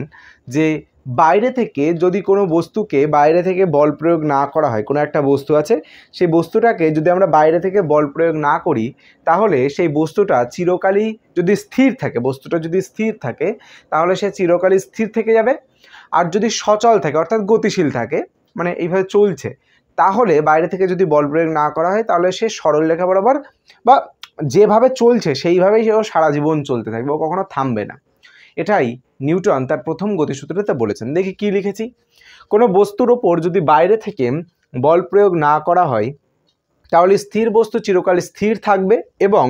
যে বাইরে থেকে যদি কোনো বস্তুকে বাইরে থেকে বল প্রয়োগ না করা হয়, কোনো একটা বস্তু আছে, সেই বস্তুটাকে যদি আমরা বাইরে থেকে বল প্রয়োগ না করি, তাহলে সেই বস্তুটা চিরকালই যদি স্থির থাকে, বস্তুটা যদি স্থির থাকে তাহলে সে চিরকালই স্থির থেকে যাবে। আর যদি সচল থাকে অর্থাৎ গতিশীল থাকে, মানে এইভাবে চলছে, তাহলে বাইরে থেকে যদি বল প্রয়োগ না করা হয় তাহলে সে সরলরেখা বরাবর বা যেভাবে চলছে সেইভাবেই সেও সারা জীবন চলতে থাকবে, ও কখনো থামবে না। এটাই নিউটন তার প্রথম গতিসূত্রতে বলেছেন। দেখি কি লিখেছি। কোনো বস্তুর ওপর যদি বাইরে থেকে বল প্রয়োগ না করা হয় তাহলে স্থির বস্তু চিরকাল স্থির থাকবে এবং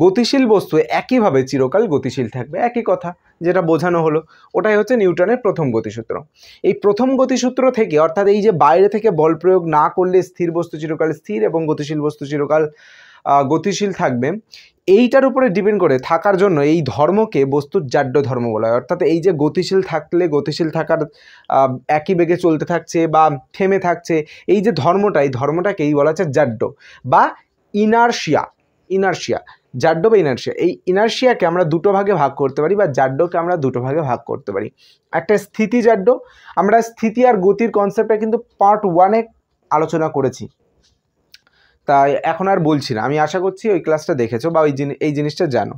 গতিশীল বস্তু একইভাবে চিরকাল গতিশীল থাকবে। একই কথা যেটা বোঝানো হলো, ওটাই হচ্ছে নিউটনের প্রথম গতিসূত্র। এই প্রথম গতিসূত্র থেকে, অর্থাৎ এই যে বাইরে থেকে বল প্রয়োগ না করলে স্থির বস্তু চিরকাল স্থির এবং গতিশীল বস্তু চিরকাল গতিশীল থাকবে, এইটার উপরে ডিপেন্ড করে থাকার জন্য এই ধর্মকে বস্তুর জাড্য ধর্ম বলা হয়। অর্থাৎ এই যে গতিশীল থাকলে গতিশীল থাকার, একই বেগে চলতে থাকছে বা থেমে থাকছে, এই যে ধর্মটা, এই ধর্মটাকেই বলা হচ্ছে জাড্য বা ইনার্শিয়া। জাড্য বা ইনার্শিয়া, এই ইনার্শিয়াকে আমরা দুটো ভাগে ভাগ করতে পারি বা জাড্যকে আমরা দুটো ভাগে ভাগ করতে পারি। একটা স্থিতি জাড্য, আমরা স্থিতি আর গতির কনসেপ্টটা কিন্তু পার্ট 1-এ আলোচনা করেছি, তাই এখন আর বলছি না। আমি আশা করছি ওই ক্লাসটা দেখেছো বা এই জিনিসটা জানো।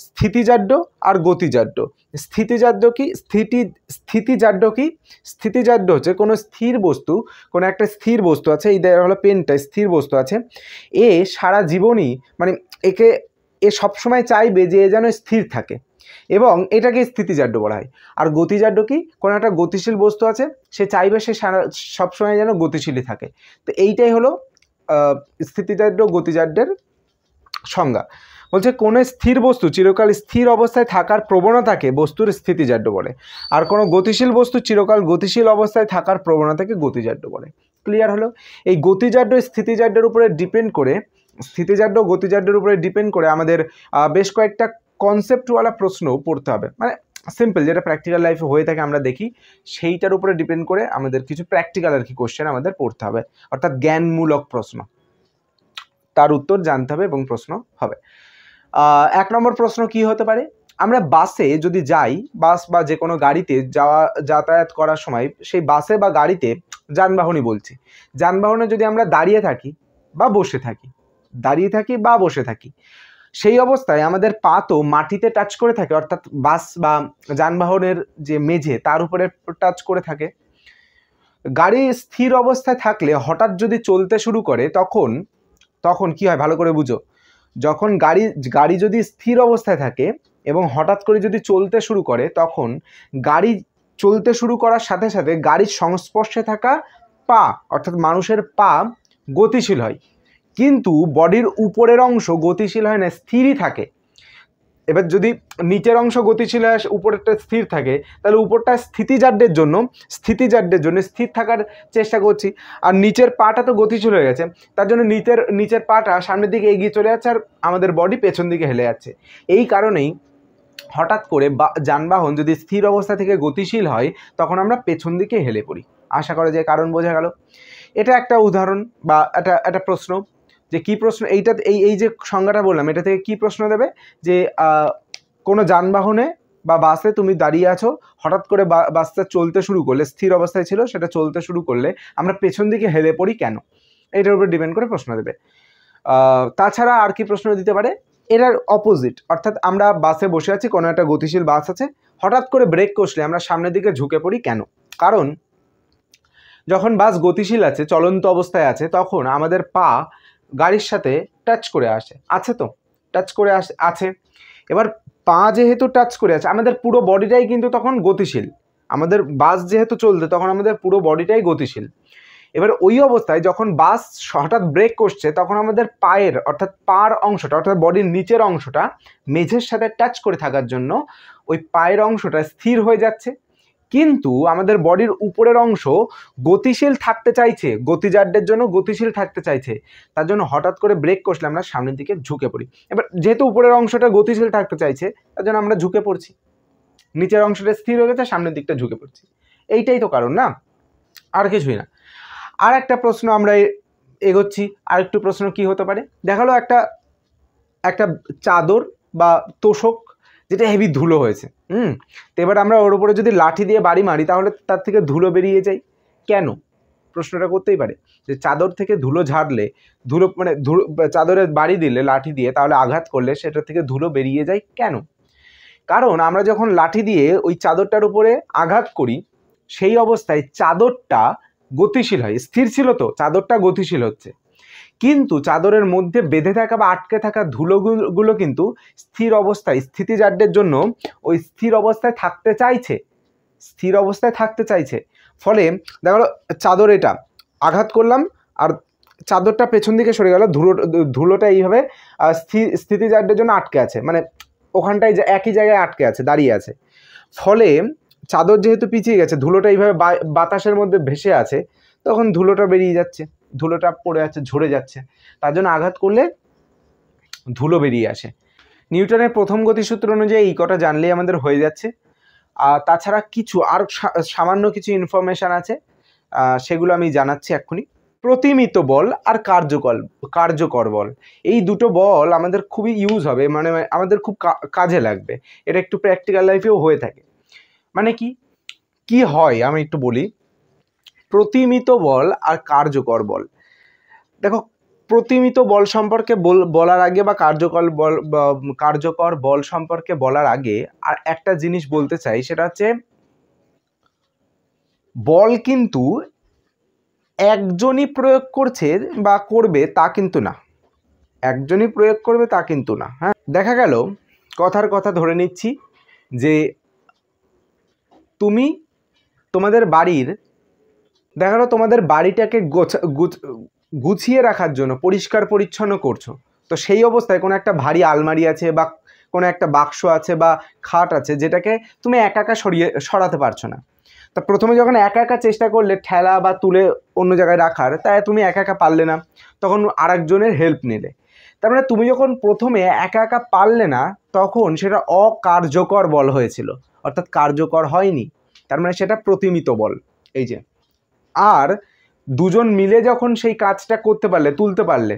স্থিতিজাড্য আর গতিজাড্য। স্থিতিজাড্য কি? স্থিতিজাড্য হচ্ছে কোনো স্থির বস্তু, কোনো একটা স্থির বস্তু আছে, এই দেওয়া হলো পেনটা, স্থির বস্তু আছে, এ সারা জীবনই, মানে এ সবসময় চাইবে যে এ যেন স্থির থাকে, এবং এটাকে স্থিতিজাড্য বলা হয়। আর গতিজাড্য কি? কোনো একটা গতিশীল বস্তু আছে, সে চাইবে সে সবসময় যেন গতিশীলই থাকে। তো এইটাই হলো স্থিতিজাড্য গতিজাড্যের সংজ্ঞা। বলছে কোনো স্থির বস্তু চিরকাল স্থির অবস্থায় থাকার প্রবণতাকে বস্তুর স্থিতিজাড্য বলে, আর কোনো গতিশীল বস্তু চিরকাল গতিশীল অবস্থায় থাকার প্রবণতাকে গতিজাড্য বলে। ক্লিয়ার হলো? এই গতিজাড্য স্থিতিজাড্যের উপরে ডিপেন্ড করে, স্থিতিজাড্য গতিজাড্যের উপরে ডিপেন্ড করে আমাদের বেশ কয়েকটা কনসেপ্টওয়ালা প্রশ্ন পড়তে হবে, মানে সিম্পল যেটা প্র্যাকটিক্যাল লাইফে হয়ে থাকে আমরা দেখি, সেইটার উপরে ডিপেন্ড করে আমাদের কিছু প্র্যাকটিক্যাল আর কি কোশ্চেন আমাদের পড়তে হবে, অর্থাৎ জ্ঞানমূলক প্রশ্ন, তার উত্তর জানতে হবে এবং প্রশ্ন হবে। 1 নম্বর প্রশ্ন কি হতে পারে? আমরা বাসে যদি যাই, বাস বা যে কোনো গাড়িতে যাতায়াত করার সময় সেই বাসে বা গাড়িতে, যানবাহনই বলছি, যানবাহনে যদি আমরা দাঁড়িয়ে থাকি বা বসে থাকি, সেই অবস্থায় আমাদের পা তো মাটিতে টাচ করে থাকে, অর্থাৎ বাস বা যানবাহনের যে মেঝে তার উপরে টাচ করে থাকে। গাড়ি স্থির অবস্থায় থাকলে হঠাৎ যদি চলতে শুরু করে তখন কি হয় ভালো করে বুঝো। যখন গাড়ি যদি স্থির অবস্থায় থাকে এবং হঠাৎ করে যদি চলতে শুরু করে, তখন গাড়ি চলতে শুরু করার সাথে সাথে গাড়ির সংস্পর্শে থাকা পা, অর্থাৎ মানুষের পা গতিশীল হয়, কিন্তু বডির উপরের অংশ গতিশীল হয় না, স্থিরই থাকে। এবার যদি নিচের অংশ গতিশীল হয়, উপরেরটা স্থির থাকে, তাহলে উপরটা স্থিতিজাড্যের জন্য স্থির থাকার চেষ্টা করছি, আর নিচের পাটা তো গতিশীল হয়ে গেছে, তার জন্য নিচের পাটা সামনের দিকে এগিয়ে চলে যাচ্ছে আর আমাদের বডি পেছন দিকে হেলে যাচ্ছে। এই কারণেই হঠাৎ করে যানবাহন যদি স্থির অবস্থা থেকে গতিশীল হয়, তখন আমরা পেছন দিকে হেলে পড়ি। আশা করা যায় কারণ বোঝা গেল। এটা একটা উদাহরণ বা একটা প্রশ্ন, যে কি প্রশ্ন, এই যে সংজ্ঞাটা বললাম, এটা থেকে কি প্রশ্ন দেবে, যে কোনো যানবাহনে বা বাসে তুমি দাঁড়িয়ে আছো, হঠাৎ করে বাসটা চলতে শুরু করলে, স্থির অবস্থায় ছিল সেটা চলতে শুরু করলে আমরা পেছন দিকে হেলে পড়ি কেন, এটার উপর ডিপেন্ড করে প্রশ্ন দেবে। তাছাড়া আর কি প্রশ্ন দিতে পারে, এটার অপোজিট, অর্থাৎ আমরা বাসে বসে আছি, কোনো একটা গতিশীল বাস আছে, হঠাৎ করে ব্রেক কষলে আমরা সামনের দিকে ঝুঁকে পড়ি কেন। কারণ যখন বাস গতিশীল আছে, চলন্ত অবস্থায় আছে, তখন আমাদের পা গাড়ির সাথে টাচ করে আছে। এবার পা যেহেতু টাচ করে আছে, আমাদের পুরো বডিটাই কিন্তু তখন গতিশীল। আমাদের বাস যেহেতু চলছে, তখন আমাদের পুরো বডিটাই গতিশীল। এবার ওই অবস্থায় যখন বাস হঠাৎ ব্রেক করছে, তখন আমাদের পায়ের, অর্থাৎ পার অংশটা, অর্থাৎ বডির নিচের অংশটা মেঝের সাথে টাচ করে থাকার জন্য ওই পায়ের অংশটা স্থির হয়ে যাচ্ছে, কিন্তু আমাদের বডির উপরের অংশ গতিশীল থাকতে চাইছে, গতিজাড্যের জন্য গতিশীল থাকতে চাইছে, তার জন্য হঠাৎ করে ব্রেক কষলে আমরা সামনের দিকে ঝুঁকে পড়ি। এবার যেহেতু উপরের অংশটা গতিশীল থাকতে চাইছে, তার জন্য আমরা ঝুঁকে পড়ছি, নিচের অংশটা স্থির হয়ে গেছে, সামনের দিকটা ঝুঁকে পড়ছি। এইটাই তো কারণ, না, আর কিছুই না। আর একটা প্রশ্ন আমরা এগোচ্ছি, আরেকটু প্রশ্ন কি হতে পারে, দেখালো একটা চাদর বা তোষক যেটা হেভি ধুলো হয়েছে, তো এবার আমরা ওর উপরে যদি লাঠি দিয়ে বাড়ি মারি, তাহলে তার থেকে ধুলো বেরিয়ে যায় কেন, প্রশ্নটা করতেই পারে, যে চাদর থেকে ধুলো ঝাড়লে, চাদরে বাড়ি দিলে লাঠি দিয়ে, তাহলে আঘাত করলে সেটা থেকে ধুলো বেরিয়ে যায় কেন। কারণ আমরা যখন লাঠি দিয়ে ওই চাদরটার উপরে আঘাত করি, সেই অবস্থায় চাদরটা গতিশীল হয়, স্থির ছিল তো, চাদরটা গতিশীল হচ্ছে, কিন্তু চাদরের মধ্যে বেঁধে থাকা বা আটকে থাকা ধুলোগুলো কিন্তু স্থির অবস্থায়, স্থিতিজাড্যের জন্য ওই স্থির অবস্থায় থাকতে চাইছে। ফলে দেখো চাদর, এটা আঘাত করলাম আর চাদরটা পেছন দিকে সরে গেল, ধুলোটা এইভাবে স্থিতিজাড্যের জন্য আটকে আছে, মানে ওখানটায় একই জায়গায় আটকে আছে, দাঁড়িয়ে আছে। ফলে চাদর যেহেতু পিছিয়ে গেছে, ধুলোটা এইভাবে বাতাসের মধ্যে ভেসে আছে, তখন ধুলোটা বেরিয়ে যাচ্ছে, ধুলোটা পড়ে যাচ্ছে, ঝরে যাচ্ছে, তার জন্য আঘাত করলে ধুলো বেরিয়ে আসে। নিউটনের প্রথম গতিসূত্র অনুযায়ী এই কটা জানলেই আমাদের হয়ে যাচ্ছে। আর তাছাড়া আর সামান্য কিছু ইনফরমেশান আছে, সেগুলো আমি জানাচ্ছি এক্ষুনি। প্রতিমিত বল আর কার্যকর বল, এই দুটো বল আমাদের খুবই ইউজ হবে, মানে আমাদের খুব কাজে লাগবে, এটা একটু প্র্যাকটিক্যাল লাইফেও হয়ে থাকে। মানে কি হয় আমি একটু বলি। প্রতিমিত বল আর কার্যকর বল, দেখো প্রতিমিত বল সম্পর্কে বলার আগে বা কার্যকর বল সম্পর্কে বলার আগে আর একটা জিনিস বলতে চাই, সেটা হচ্ছে বল কিন্তু একজনই প্রয়োগ করছে বা করবে তা কিন্তু না, হ্যাঁ, দেখা গেল কথার কথা ধরে নিচ্ছি যে তোমাদের বাড়িটাকে গুছিয়ে রাখার জন্য পরিষ্কার পরিচ্ছন্ন করছো, তো সেই অবস্থায় কোনো একটা ভারী আলমারি আছে বা কোনো একটা বাক্স আছে বা খাট আছে, যেটাকে তুমি একা একা সরাতে পারছো না। তা প্রথমে যখন একা একা চেষ্টা করলে ঠেলা বা তুলে অন্য জায়গায় রাখার, তাই তুমি একা একা পারলে না, তখন আরেকজনের হেল্প নিলে। তার মানে তুমি যখন প্রথমে একা একা পারলে না, তখন সেটা অকার্যকর বল হয়েছিল, অর্থাৎ কার্যকর হয়নি, তার মানে সেটা প্রতিমিত বল। এই যে, আর দুজন মিলে যখন সেই কাজটা করতে পারলে, তুলতে পারলে,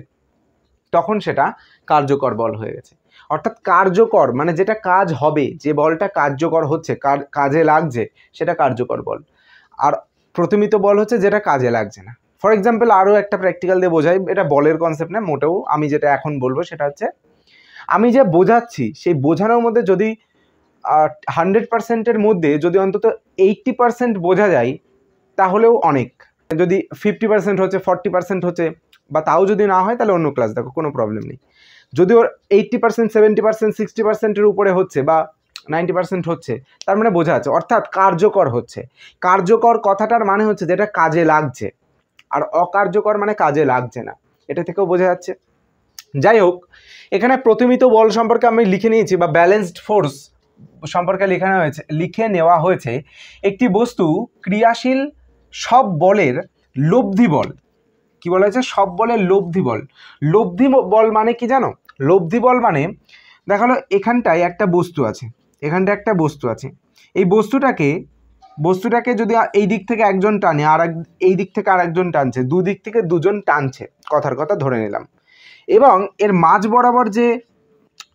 তখন সেটা কার্যকর বল হয়ে গেছে। অর্থাৎ কার্যকর মানে যেটা কাজ হবে, যে বলটা কার্যকর হচ্ছে, কাজে লাগছে, সেটা কার্যকর বল। আর প্রতিমিত বল হচ্ছে যেটা কাজে লাগছে না। ফর এক্সাম্পল আরও একটা প্র্যাকটিক্যাল দিয়ে বোঝাই, এটা বলের কনসেপ্ট না মোটেও, আমি যেটা এখন বলবো সেটা হচ্ছে আমি যে বোঝাচ্ছি সেই বোঝানোর মধ্যে যদি 100%-এর মধ্যে যদি অন্তত 80% বোঝা যায় তাহলেও অনেক। যদি 50% হচ্ছে, 40% হচ্ছে বা তাও যদি না হয় তাহলে অন্য ক্লাস দেখো, কোনো প্রবলেম নেই। যদি ওর 80%, 70%, 60%-এর উপরে হচ্ছে বা 90% হচ্ছে, তার মানে বোঝা যাচ্ছে অর্থাৎ কার্যকর হচ্ছে। কার্যকর কথাটার মানে হচ্ছে যেটা কাজে লাগছে, আর অকার্যকর মানে কাজে লাগছে না, এটা থেকেও বোঝা যাচ্ছে। যাই হোক, এখানে প্রতিমিত বল সম্পর্কে আমি লিখে নিয়েছি বা ব্যালেন্সড ফোর্স সম্পর্কে লিখে নেওয়া হয়েছে একটি বস্তু ক্রিয়াশীল সব বলের লব্ধি বল। কি বলা হয়েছে? সব বলের লব্ধি বল। লব্ধি বল মানে কি জানো? লব্ধি বল মানে দেখালো এখানটায় একটা বস্তু আছে, এখানটায় একটা বস্তু আছে, এই বস্তুটাকে যদি এই দিক থেকে একজন টানে আর এই দিক থেকে আর একজন টানছে, দুদিক থেকে দুজন টানছে, কথার কথা ধরে নিলাম, এবং এর মাঝ বরাবর যে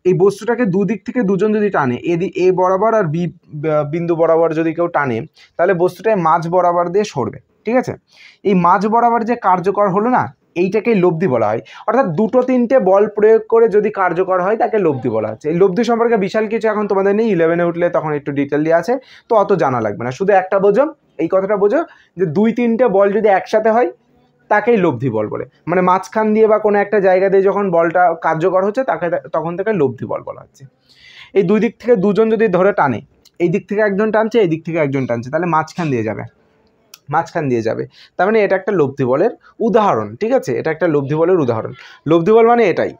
এই বস্তুটাকে দুদিক থেকে দুজন যদি টানে, এ বরাবর আর বি বিন্দু বরাবর যদি কেউ টানে, তাহলে বস্তুটায় মাঝ বরাবর দিয়ে সরবে। ঠিক আছে? এই মাঝ বরাবর যে কার্যকর হলো না, এইটাকেই লব্ধি বলা হয়। অর্থাৎ দুটো তিনটে বল প্রয়োগ করে যদি কার্যকর হয় তাকে লব্ধি বলা হচ্ছে। এই লব্ধি সম্পর্কে বিশাল কিছু এখন তোমাদের নেই, 11-এ উঠলে তখন একটু ডিটেল দিয়ে আছে, তো অত জানা লাগবে না। শুধু একটা বোঝো, এই কথাটা বোঝো যে 2-3টে বল যদি একসাথে হয় তাকেই লব্ধি বল বলে। মানে মাঝখান দিয়ে বা কোনো একটা জায়গা দিয়ে যখন বলটা কার্যকর হচ্ছে তখন তাকে লব্ধি বল বলা হচ্ছে। এই দুই দিক থেকে দুজন যদি ধরে টানে, এই দিক থেকে একজন টানছে, এই দিক থেকে একজন টানছে, তাহলে মাঝখান দিয়ে যাবে, তার মানে এটা একটা লব্ধি বলের উদাহরণ। ঠিক আছে? এটা একটা লব্ধি বলের উদাহরণ। লব্ধি বল মানে এটাই,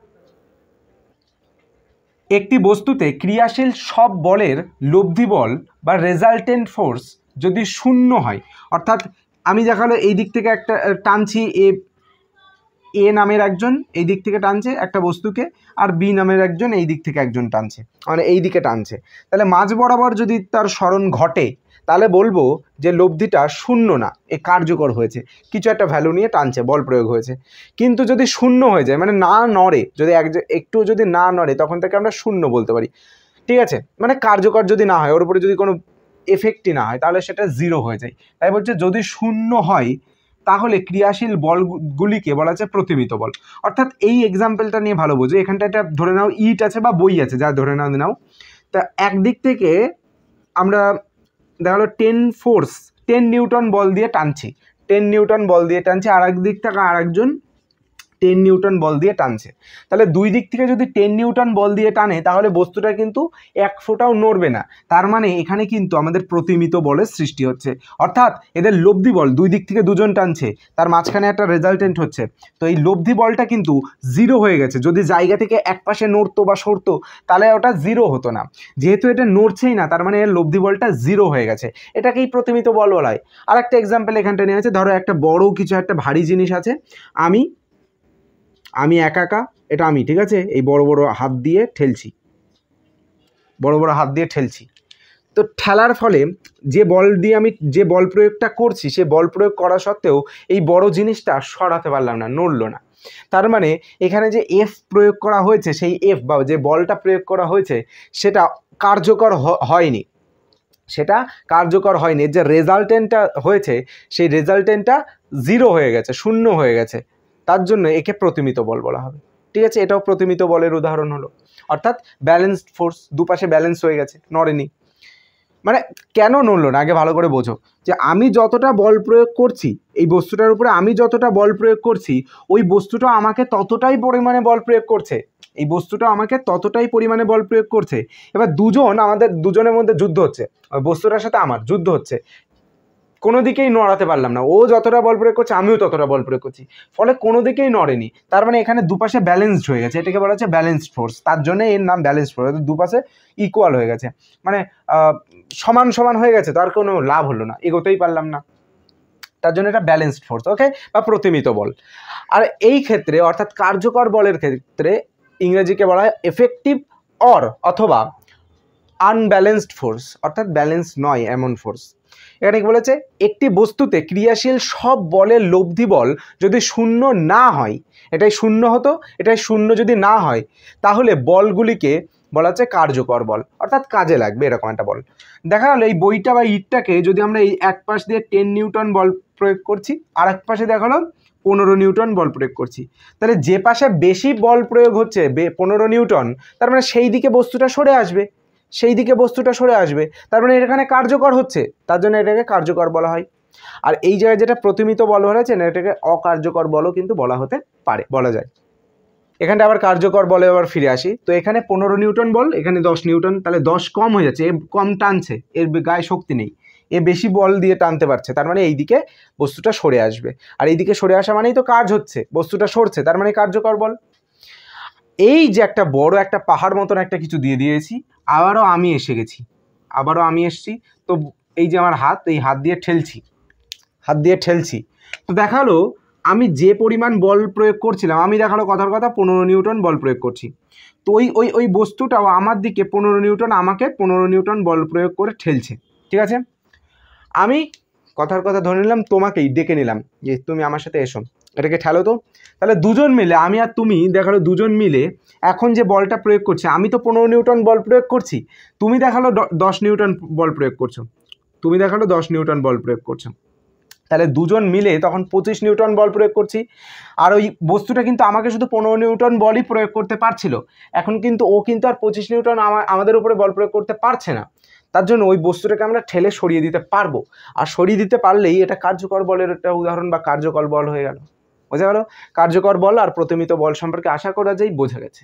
একটি বস্তুতে ক্রিয়াশীল সব বলের লব্ধি বল বা রেজাল্টেন্ট ফোর্স যদি শূন্য হয়, অর্থাৎ আমি দেখালো এই দিক থেকে একটা টানছি, এ নামের একজন এই দিক থেকে টানছে একটা বস্তুকে, আর বি নামের একজন এই দিক থেকে একজন টানছে, মানে এই দিকে টানছে, তাহলে মাঝ বরাবর যদি তার স্মরণ ঘটে তাহলে বলবো যে লব্ধিটা শূন্য না, এ কার্যকর হয়েছে, কিছু একটা ভ্যালু নিয়ে টানছে, বল প্রয়োগ হয়েছে। কিন্তু যদি শূন্য হয়ে যায়, মানে না নড়ে, যদি একটু যদি না নড়ে, তখন থেকে আমরা শূন্য বলতে পারি। ঠিক আছে? মানে কার্যকর যদি না হয়, ওর উপরে যদি কোনো এফেক্টই না হয়, তাহলে সেটা 0 হয়ে যায়। তাই বলছে যদি শূন্য হয় তাহলে ক্রিয়াশীল বলগুলিকে বলা হচ্ছে প্রতিমিত বল। অর্থাৎ এই এক্সাম্পলটা নিয়ে ভালো বোঝো, এখানটা একটা ধরে নাও ইট আছে বা বই আছে, যা ধরে নাও, তা একদিক থেকে আমরা দেখা হলো 10 নিউটন বল দিয়ে টানছি, 10 নিউটন বল দিয়ে টানছি, আর এক দিক থেকে আর একজন 10 নিউটন বল দিয়ে টানছে, তাহলে দুই দিক থেকে যদি 10 নিউটন বল দিয়ে টানে তাহলে বস্তুটা কিন্তু এক ফোঁটাও নড়বে না। তার মানে এখানে কিন্তু আমাদের প্রতিমিত বলের সৃষ্টি হচ্ছে, অর্থাৎ এদের লব্ধি বল, দুই দিক থেকে দুজন টানছে, তার মাঝখানে একটা রেজাল্টেন্ট হচ্ছে, তো এই লব্ধি বলটা কিন্তু 0 হয়ে গেছে। যদি জায়গা থেকে এক পাশে নড়তো বা সরতো তাহলে ওটা 0 হতো না, যেহেতু এটা নড়ছেই না, তার মানে এর লব্ধি বলটা 0 হয়ে গেছে, এটাকেই প্রতিমিত বল বলা হয়। আর একটা এক্সাম্পল এখানটা নিয়ে আছে, ধরো একটা বড় কিছু একটা ভারী জিনিস আছে, আমি একা, এটা আমি, ঠিক আছে, এই বড় বড় হাত দিয়ে ঠেলছি, তো ঠেলার ফলে যে বল দিয়ে আমি যে বল প্রয়োগটা করছি, সে বল প্রয়োগ করা সত্ত্বেও এই বড় জিনিসটা সরাতে পারলাম না, নড়লো না। তার মানে এখানে যে এফ প্রয়োগ করা হয়েছে, সেই এফ বা যে বলটা প্রয়োগ করা হয়েছে সেটা কার্যকর হয়নি, যে রেজাল্টেন্টটা হয়েছে সেই রেজাল্টেন্টটা 0 হয়ে গেছে, শূন্য হয়ে গেছে, তার জন্য একে প্রতিমিত বল বলা হবে। ঠিক আছে? এটাও প্রতিমিত বলের উদাহরণ হলো। অর্থাৎ ব্যালেন্সড ফোর্স, দুপাশে ব্যালেন্স হয়ে গেছে, নড়েনি। মানে কেন নড়লো না আগে ভালো করে বোঝো, যে আমি যতটা বল প্রয়োগ করছি এই বস্তুটার উপরে, আমি যতটা বল প্রয়োগ করছি, ওই বস্তুটা আমাকে ততটাই পরিমাণে বল প্রয়োগ করছে, এবার আমাদের দুজনের মধ্যে যুদ্ধ হচ্ছে, ওই বস্তুটার সাথে আমার যুদ্ধ হচ্ছে, কোনো দিকেই নড়াতে পারলাম না, ও যতটা বল প্রয়োগ করছে আমিও ততটা বল প্রয়োগ করছি, ফলে কোনো দিকেই নড়েনি। তার মানে এখানে দুপাশে ব্যালেন্সড হয়ে গেছে, এটাকে বলা হচ্ছে ব্যালেন্সড ফোর্স, তার জন্য এর নাম ব্যালেন্সড ফোর্স, দুপাশে ইকুয়াল হয়ে গেছে, মানে সমান সমান হয়ে গেছে, তার কোনো লাভ হলো না, এগোতেই পারলাম না, তার জন্য এটা ব্যালেন্সড ফোর্স, ওকে, বা প্রতিমিত বল। আর এই ক্ষেত্রে অর্থাৎ কার্যকর বলের ক্ষেত্রে ইংরেজিকে বলা হয় এফেক্টিভ অথবা আনব্যালেন্সড ফোর্স, অর্থাৎ ব্যালেন্স নয় এমন ফোর্স। এখানে কি বলেছে, একটি বস্তুতে ক্রিয়াশীল সব বলের লব্ধি বল যদি শূন্য না হয়, এটাই শূন্য হতো, এটাই শূন্য যদি না হয়, তাহলে বলগুলিকে বলা হচ্ছে কার্যকর বল, অর্থাৎ কাজে লাগবে এরকম একটা বল। দেখা গেল এই বইটা বা ইটটাকে যদি আমরা এই এক পাশ দিয়ে 10 নিউটন বল প্রয়োগ করছি, আর এক পাশে দেখা গেলো 15 নিউটন বল প্রয়োগ করছি, তাহলে যে পাশে বেশি বল প্রয়োগ হচ্ছে 15 নিউটন, তার মানে সেই দিকে বস্তুটা সরে আসবে, সেই দিকে বস্তুটা সরে আসবে, তার মানে এখানে কার্যকর হচ্ছে, তার জন্য এটাকে কার্যকর বলা হয়। আর এই জায়গায় যেটা প্রতিমিত বল হয়েছে না, এটাকে অকার্যকর বলও কিন্তু বলা হতে পারে, বলা যায়। এখানটা আবার কার্যকর বলে আবার ফিরে আসি, তো এখানে 15 নিউটন বল, এখানে 10 নিউটন, তাহলে 10 কম হয়ে যাচ্ছে, এ কম টানছে, এর গায়ে শক্তি নেই, এ বেশি বল দিয়ে টানতে পারছে, তার মানে এই দিকে বস্তুটা সরে আসবে, আর এই দিকে সরে আসা মানেই তো কাজ হচ্ছে, বস্তুটা সরছে, তার মানে কার্যকর বল। এই যে একটা বড় একটা পাহাড় মতন একটা কিছু দিয়ে দিয়েছি, আবারও আমি এসে গেছি, আবারও আমি এসছি, তো এই যে আমার হাত, এই হাত দিয়ে ঠেলছি, হাত দিয়ে ঠেলছি, তো দেখালো আমি যে পরিমাণ বল প্রয়োগ করছিলাম, আমি দেখালো কথার কথা 15 নিউটন বল প্রয়োগ করছি, তো ওই ওই ওই বস্তুটাও আমার দিকে 15 নিউটন, আমাকে 15 নিউটন বল প্রয়োগ করে ঠেলছে, ঠিক আছে। আমি কথার কথা ধরে নিলাম, তোমাকেই ডেকে নিলাম যে তুমি আমার সাথে এসো, এটাকে ঠেলো তো, তাহলে দুজন মিলে, আমি আর তুমি দেখালো দুজন মিলে এখন যে বলটা প্রয়োগ করছে, আমি তো 15 নিউটন বল প্রয়োগ করছি, তুমি দেখালো 10 নিউটন বল প্রয়োগ করছো, তুমি দেখালো 10 নিউটন বল প্রয়োগ করছো, তাহলে দুজন মিলে তখন 25 নিউটন বল প্রয়োগ করছি। আর ওই বস্তুটা কিন্তু আমাকে শুধু 15 নিউটন বলই প্রয়োগ করতে পারছিল, এখন কিন্তু ও কিন্তু আর 25 নিউটন আমাদের উপরে বল প্রয়োগ করতে পারছে না, তার জন্য ওই বস্তুটাকে আমরা ঠেলে সরিয়ে দিতে পারবো, আর সরিয়ে দিতে পারলেই এটা কার্যকর বলের একটা উদাহরণ বা কার্যকর বল হয়ে গেল। বোঝা গেল, কার্যকর বল আর প্রতিমিত বল সম্পর্কে আশা করা যায় বোঝা গেছে।